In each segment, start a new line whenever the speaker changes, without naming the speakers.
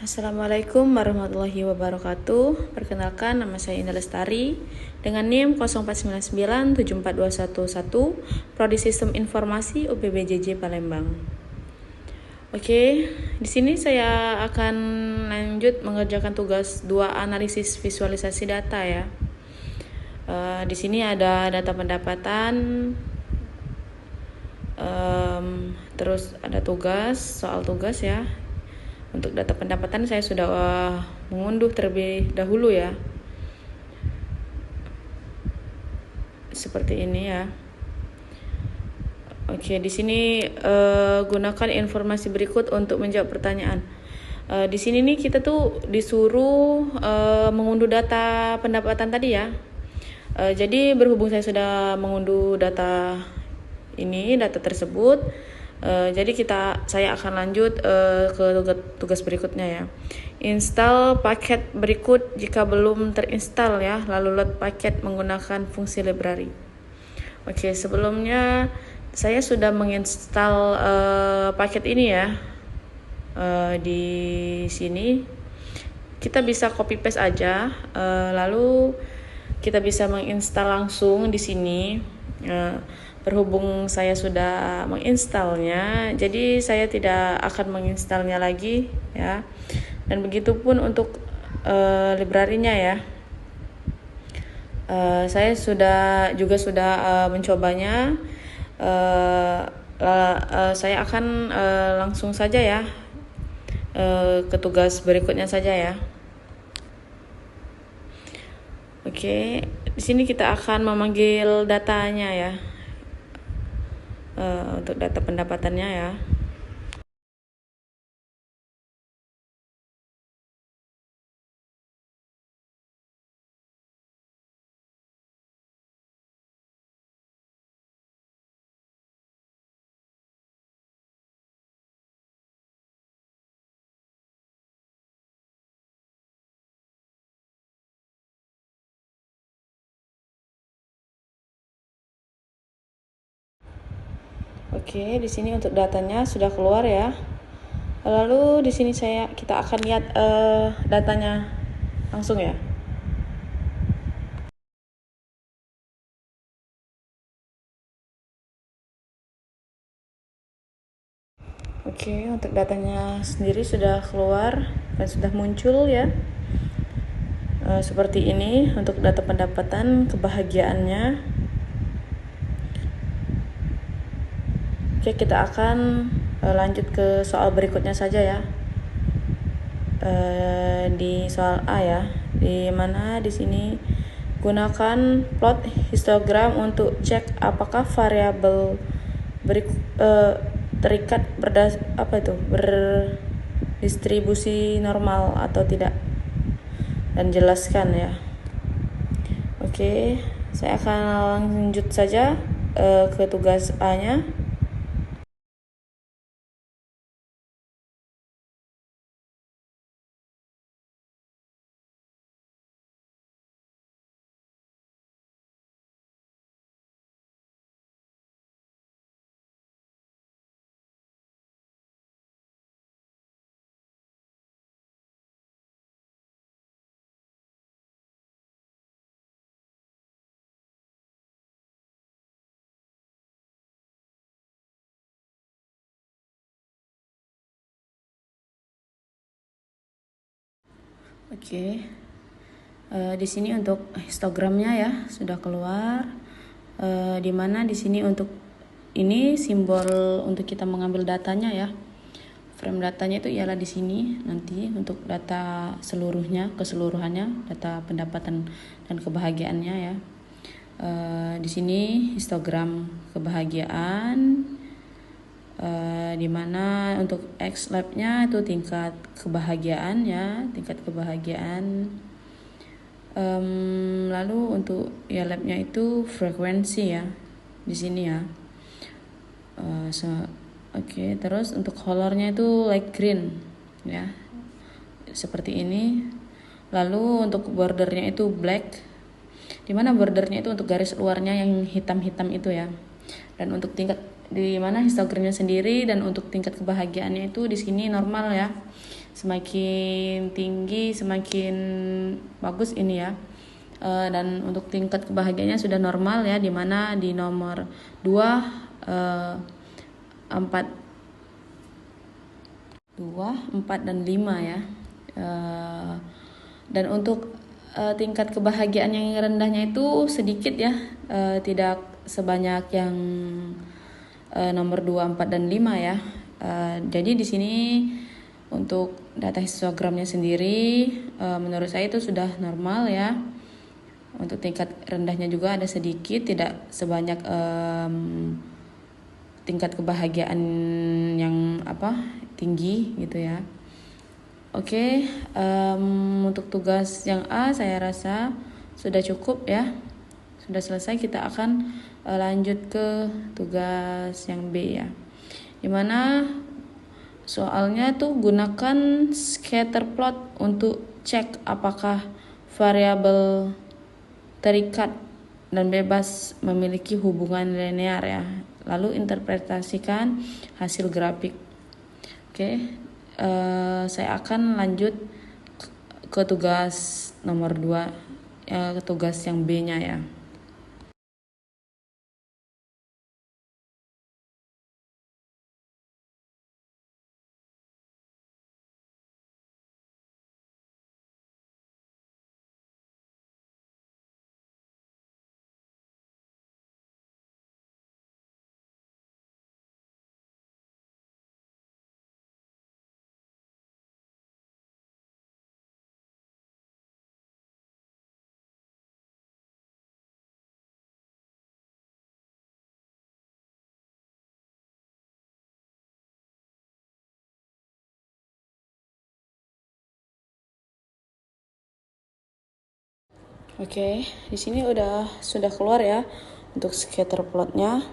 Assalamualaikum warahmatullahi wabarakatuh. Perkenalkan, nama saya Indah Lestari dengan NIM 0499742111, Prodi Sistem Informasi UPBJJ Palembang. Oke, di sini saya akan lanjut mengerjakan tugas 2 analisis visualisasi data ya. Di sini ada data pendapatan, terus ada soal tugas ya. Untuk data pendapatan saya sudah mengunduh terlebih dahulu ya. Seperti ini ya. Oke, di sini gunakan informasi berikut untuk menjawab pertanyaan. Di sini nih kita tuh disuruh mengunduh data pendapatan tadi ya. Jadi berhubung saya sudah mengunduh data tersebut, jadi saya akan lanjut ke tugas berikutnya ya. Install paket berikut jika belum terinstall ya, lalu load paket menggunakan fungsi library. Oke, sebelumnya saya sudah menginstal paket ini ya. Di sini kita bisa copy paste aja, lalu kita bisa menginstal langsung di sini. Berhubung saya sudah menginstalnya, jadi saya tidak akan menginstalnya lagi ya. Dan begitupun untuk library-nya ya. Saya sudah mencobanya. Saya akan langsung saja ya ke tugas berikutnya saja ya. Oke, di sini kita akan memanggil datanya ya. Untuk data pendapatannya ya. Oke, di sini untuk datanya sudah keluar ya. Lalu di sini kita akan lihat datanya langsung ya. Oke, untuk datanya sendiri sudah keluar dan sudah muncul ya. Seperti ini untuk data pendapatan kebahagiaannya. Oke, kita akan lanjut ke soal berikutnya saja ya. Di soal A ya, di mana di sini gunakan plot histogram untuk cek apakah variabel terikat berdistribusi normal atau tidak, dan jelaskan ya. Oke, saya akan lanjut saja ke tugas A-nya. Oke, di sini untuk histogramnya ya sudah keluar. Di mana di sini untuk ini simbol untuk kita mengambil datanya ya. Frame datanya itu ialah di sini nanti untuk data keseluruhannya, data pendapatan dan kebahagiaannya ya. Di sini histogram kebahagiaan. Di mana untuk X lab-nya itu tingkat kebahagiaan ya, lalu untuk ya lab-nya itu frekuensi ya di sini ya. Oke, terus untuk colornya itu light green ya, seperti ini. Lalu untuk bordernya itu black, dimana bordernya itu untuk garis luarnya yang hitam-hitam itu ya. Dan untuk tingkat di mana histogramnya sendiri dan untuk tingkat kebahagiaannya itu di sini normal ya. semakin tinggi semakin bagus ini ya. Dan untuk tingkat kebahagiaannya sudah normal ya, dimana di nomor 2, 4, 4 dan 5 ya. Dan untuk tingkat kebahagiaan yang rendahnya itu sedikit ya, tidak sebanyak yang nomor 2, 4 dan 5 ya. Jadi di sini untuk data histogramnya sendiri menurut saya itu sudah normal ya. Untuk tingkat rendahnya juga ada sedikit, tidak sebanyak tingkat kebahagiaan yang tinggi gitu ya. Oke, untuk tugas yang A saya rasa sudah cukup ya, sudah selesai. Kita akan lanjut ke tugas yang B ya, dimana soalnya tuh gunakan scatter plot untuk cek apakah variabel terikat dan bebas memiliki hubungan linear ya, lalu interpretasikan hasil grafik. Oke, saya akan lanjut ke tugas nomor 2, ke tugas yang B-nya ya. Oke, di sini sudah keluar ya untuk scatter plotnya.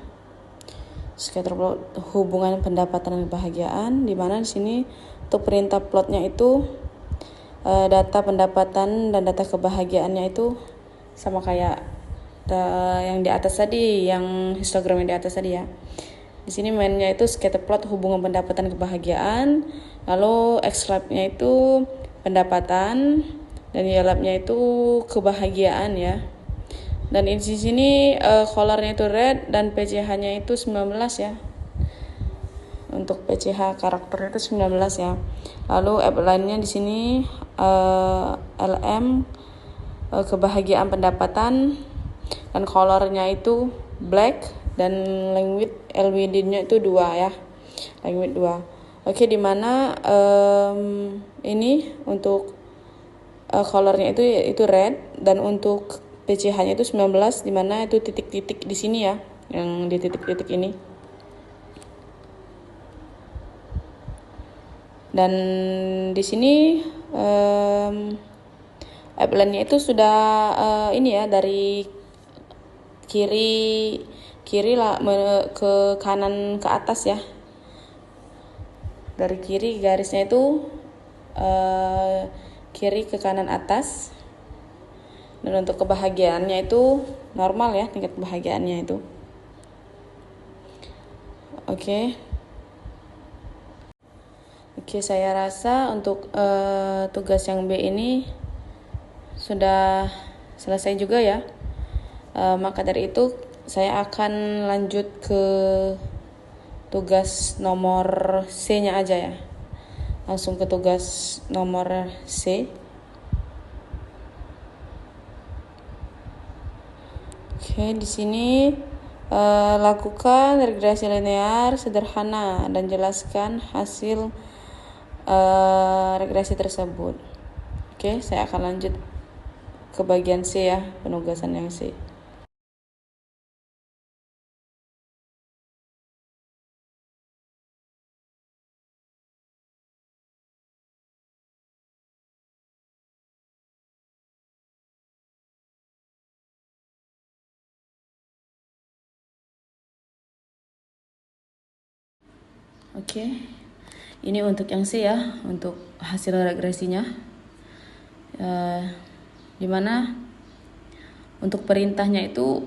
Scatter plot hubungan pendapatan dan kebahagiaan, di mana di sini untuk perintah plotnya itu data pendapatan dan data kebahagiaannya itu sama kayak yang di atas tadi, yang histogram yang di atas tadi ya. Di sini mainnya itu scatter plot hubungan pendapatan kebahagiaan, lalu X-labnya itu pendapatan dan Y-labnya itu kebahagiaan ya. Dan di sini colornya itu red dan PCH-nya itu 19 ya. Untuk PCH karakternya itu 19 ya. Lalu appline-nya di sini LM kebahagiaan pendapatan, dan colornya itu black, dan language LWD-nya itu 2 ya. Language 2. Oke, dimana ini untuk colornya itu red, dan untuk PCH-nya itu 19, dimana itu titik-titik di sini ya, yang di titik-titik ini. Dan di sini appline-nya itu sudah ini ya, dari kiri lah ke kanan ke atas ya. Dari kiri garisnya itu kiri ke kanan atas. Dan untuk kebahagiaannya itu normal ya, tingkat kebahagiaannya itu. Oke, saya rasa untuk tugas yang B ini sudah selesai juga ya. Maka dari itu saya akan lanjut ke tugas nomor C-nya aja ya. Langsung ke tugas nomor C. Oke, di sini lakukan regresi linear sederhana dan jelaskan hasil regresi tersebut. Oke, saya akan lanjut ke bagian C ya, penugasan yang C. Oke, ini untuk yang C ya, untuk hasil regresinya. Dimana untuk perintahnya itu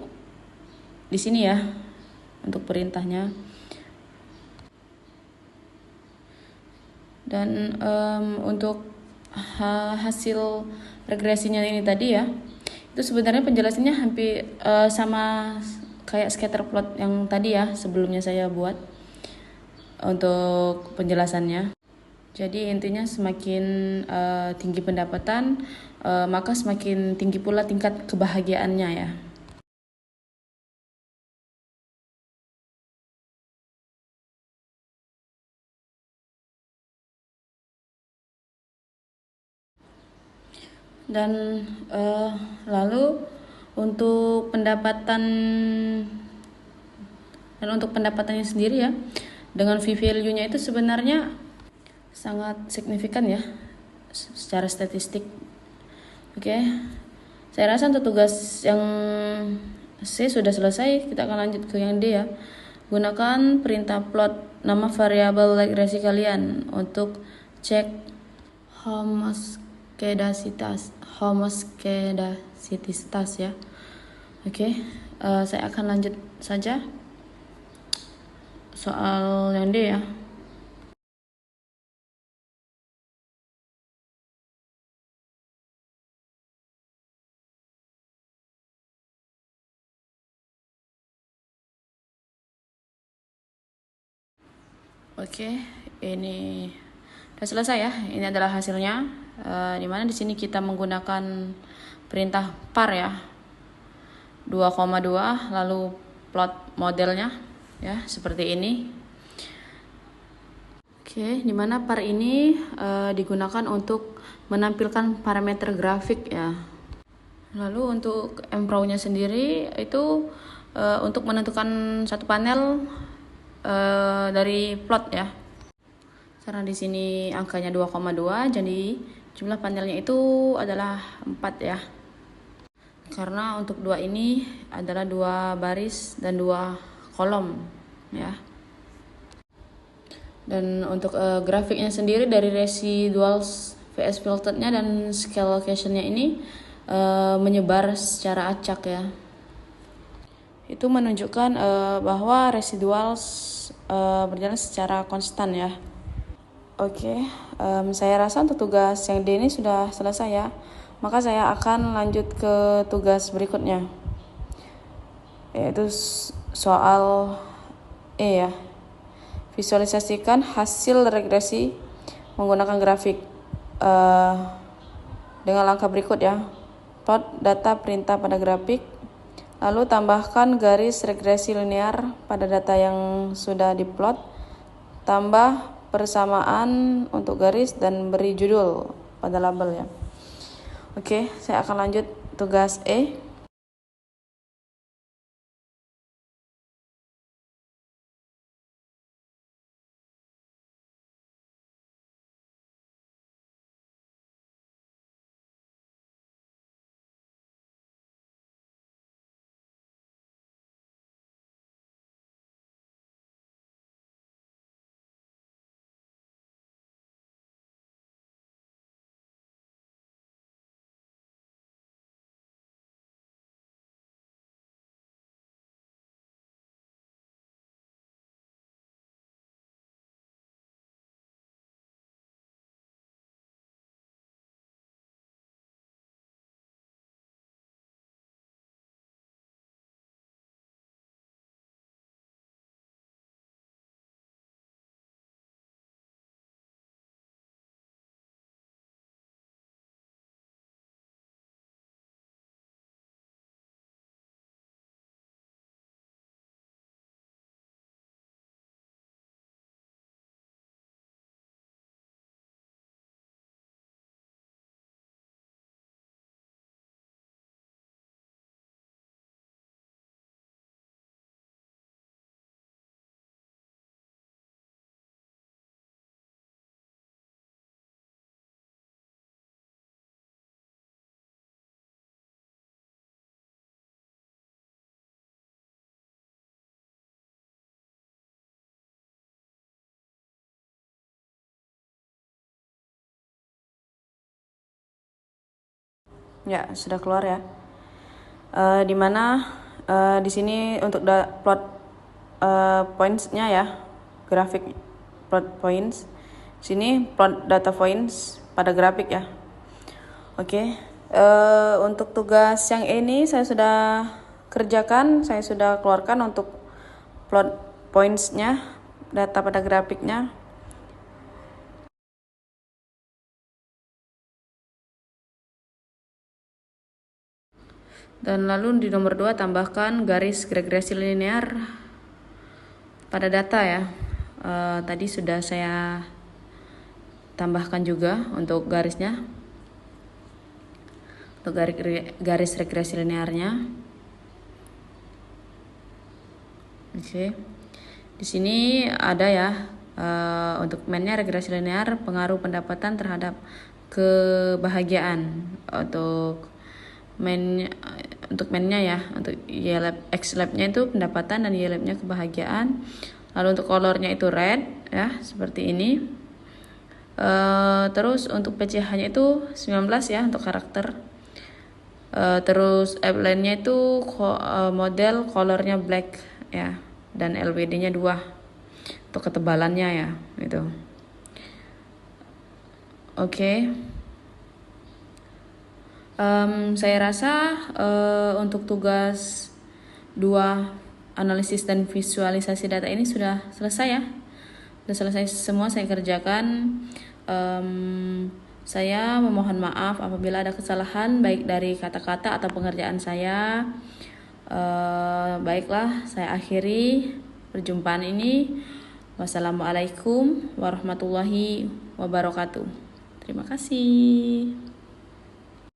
di sini ya, untuk perintahnya Dan untuk hasil regresinya ini tadi ya, itu sebenarnya penjelasannya hampir sama kayak scatter plot yang tadi ya sebelumnya saya buat untuk penjelasannya. Jadi intinya semakin tinggi pendapatan, maka semakin tinggi pula tingkat kebahagiaannya ya. Dan lalu untuk pendapatannya sendiri ya, dengan fee value-nya itu sebenarnya sangat signifikan ya secara statistik. Oke. Saya rasa untuk tugas yang C sudah selesai, kita akan lanjut ke yang D ya. Gunakan perintah plot nama variabel regresi kalian untuk cek homoskedasitas ya. Oke, saya akan lanjut saja soal yang D ya. Oke, ini sudah selesai ya. Ini adalah hasilnya. Dimana di sini kita menggunakan perintah par ya, 2,2, lalu plot modelnya ya seperti ini. Oke, dimana par ini digunakan untuk menampilkan parameter grafik ya. Lalu untuk mProw-nya sendiri itu untuk menentukan satu panel dari plot ya. Karena di sini angkanya 2,2, jadi jumlah panelnya itu adalah 4 ya. Karena untuk 2 ini adalah 2 baris dan 2 kolom ya. Dan untuk grafiknya sendiri dari residual vs filterednya dan scale location-nya ini menyebar secara acak ya. Itu menunjukkan bahwa residual berjalan secara konstan ya. Oke, saya rasa untuk tugas yang D ini sudah selesai ya. Maka saya akan lanjut ke tugas berikutnya, yaitu soal E ya. Visualisasikan hasil regresi menggunakan grafik dengan langkah berikut ya. Plot data perintah pada grafik, lalu tambahkan garis regresi linear pada data yang sudah diplot, tambah persamaan untuk garis dan beri judul pada label ya. Oke, saya akan lanjut tugas E. Ya, sudah keluar ya. Dimana di sini untuk plot points-nya ya, grafik plot points Sini plot data points pada grafik ya. Oke. Untuk tugas yang ini saya sudah kerjakan, saya sudah keluarkan untuk plot points-nya, data pada grafiknya. Dan lalu di nomor 2 tambahkan garis regresi linear pada data ya. Tadi sudah saya tambahkan juga untuk garisnya, untuk garis regresi linearnya. Oke. Di sini ada ya, untuk mainnya regresi linear pengaruh pendapatan terhadap kebahagiaan. Untuk mainnya ya, untuk Y-Lab, X-Lab-nya itu pendapatan dan Y-Lab-nya kebahagiaan. Lalu untuk colornya itu red ya, seperti ini. Terus untuk PCH-nya itu 19 ya untuk karakter. Terus outline-nya itu model colornya black ya, dan LWD-nya 2 untuk ketebalannya ya, gitu. Oke. Saya rasa untuk tugas 2 analisis dan visualisasi data ini sudah selesai ya. Sudah selesai semua saya kerjakan. Saya memohon maaf apabila ada kesalahan baik dari kata-kata atau pengerjaan saya. Baiklah, saya akhiri perjumpaan ini. Wassalamualaikum warahmatullahi wabarakatuh. Terima kasih.